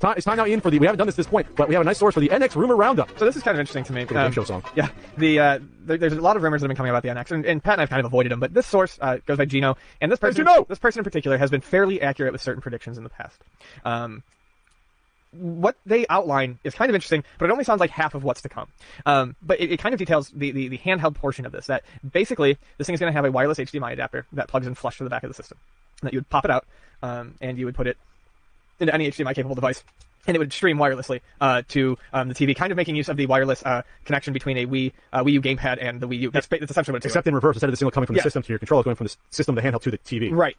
It's time now, Ian, we haven't done this at this point, but we have a nice source for the NX rumor roundup. So this is kind of interesting to me. Game show song. Yeah, there's a lot of rumors that have been coming about the NX, and Pat and I've kind of avoided them, but this source goes by Gino, and this person in particular has been fairly accurate with certain predictions in the past. What they outline is kind of interesting, but it only sounds like half of what's to come. But it kind of details the handheld portion of this, that basically this thing is going to have a wireless HDMI adapter that plugs in flush to the back of the system, that you would pop it out, and you would put it into any HDMI-capable device, and it would stream wirelessly to the TV, kind of making use of the wireless connection between a Wii U gamepad and the Wii U. That's essentially what it's Except doing. in reverse, instead of the signal coming from the system to your controller, going from the system, the handheld, to the TV. Right.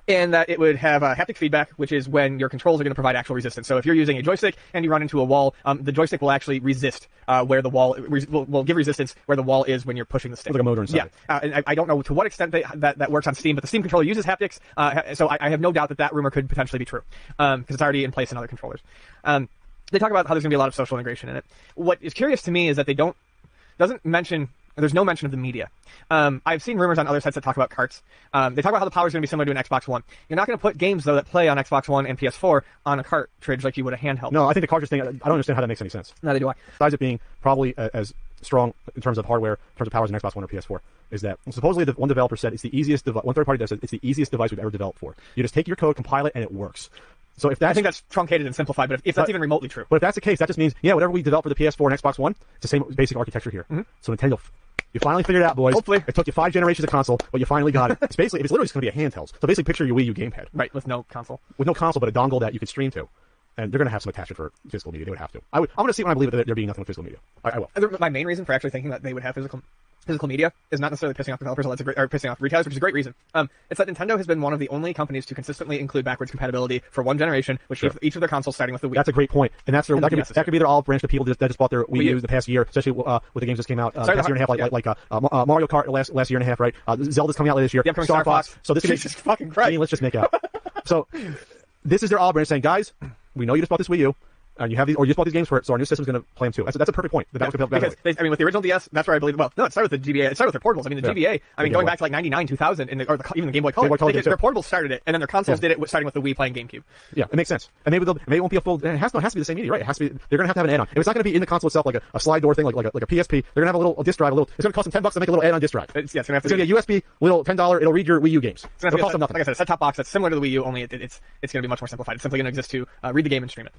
And that it would have haptic feedback, which is when your controls are going to provide actual resistance. So if you're using a joystick and you run into a wall, the joystick will actually resist where the wall will give resistance where the wall is when you're pushing the stick. Like a motor inside. Yeah, and I don't know to what extent that works on Steam, but the Steam controller uses haptics, so I have no doubt that rumor could potentially be true, because it's already in place in other controllers. They talk about how there's going to be a lot of social integration in it. What is curious to me is that there's no mention of the media. I've seen rumors on other sites that talk about carts. They talk about how the power is going to be similar to an Xbox One. You're not going to put games, though, that play on Xbox One and PS4 on a cartridge like you would a handheld. No, I think the cartridge thing, I don't understand how that makes any sense. Neither do I. Besides it being probably as strong in terms of hardware, in terms of power as an Xbox One or PS4, is that supposedly one developer said it's the easiest device, one third party said it's the easiest device we've ever developed for. You just take your code, compile it, and it works. So if I think that's truncated and simplified, but if that's even remotely true. But if that's the case, that just means, yeah, whatever we developed for the PS4 and Xbox One, it's the same basic architecture here. Mm-hmm. So Nintendo, you finally figured it out, boys. Hopefully. It took you 5 generations of console, but you finally got it. It's literally just going to be a handheld. So basically picture your Wii U gamepad. Right, with no console. With no console, but a dongle that you could stream to. And they're going to have some attachment for physical media. They would have to. I'm going to see when I believe that there being nothing with physical media. I will. My main reason for actually thinking that they would have physical media is not necessarily pissing off developers or pissing off retailers, which is a great reason. It's that Nintendo has been one of the only companies to consistently include backwards compatibility for one generation, which sure. each of their consoles starting with the Wii. That's a great point, and that could be their olive branch to people that just bought their Wii U the past year, especially with the games that came out the past year and a half, like Mario Kart last year and a half, right? Zelda's coming out later this year. The upcoming Star Fox. So this is fucking Christ. I mean, let's just make out. So this is their olive branch saying, guys, we know you just bought this Wii U. And you have these, or you just bought these games for it, so our new system's going to play them too. That's a perfect point. Because with the original DS, that's where I believe. Well, no, it started with the GBA. It started with their portables. I mean, the GBA. I mean, going back to like '99, 2000, even the Game Boy Color. Their portables started it, and then their consoles did it, starting with the Wii playing GameCube. Yeah, it makes sense. And maybe it won't be a full. It has to be the same media, right? It has to be. They're going to have an add-on. If it's not going to be in the console itself, like a slide door thing, like a PSP, they're going to have a little disk drive. It's going to cost them $10 to make a little add-on disk drive. It's going to be a USB little $10. It'll read your Wii U games. It'll cost them nothing. Like I said, a set-top box that's similar to the Wii U, only it's going to be much more simplified. It's simply going to exist to read the game and stream it.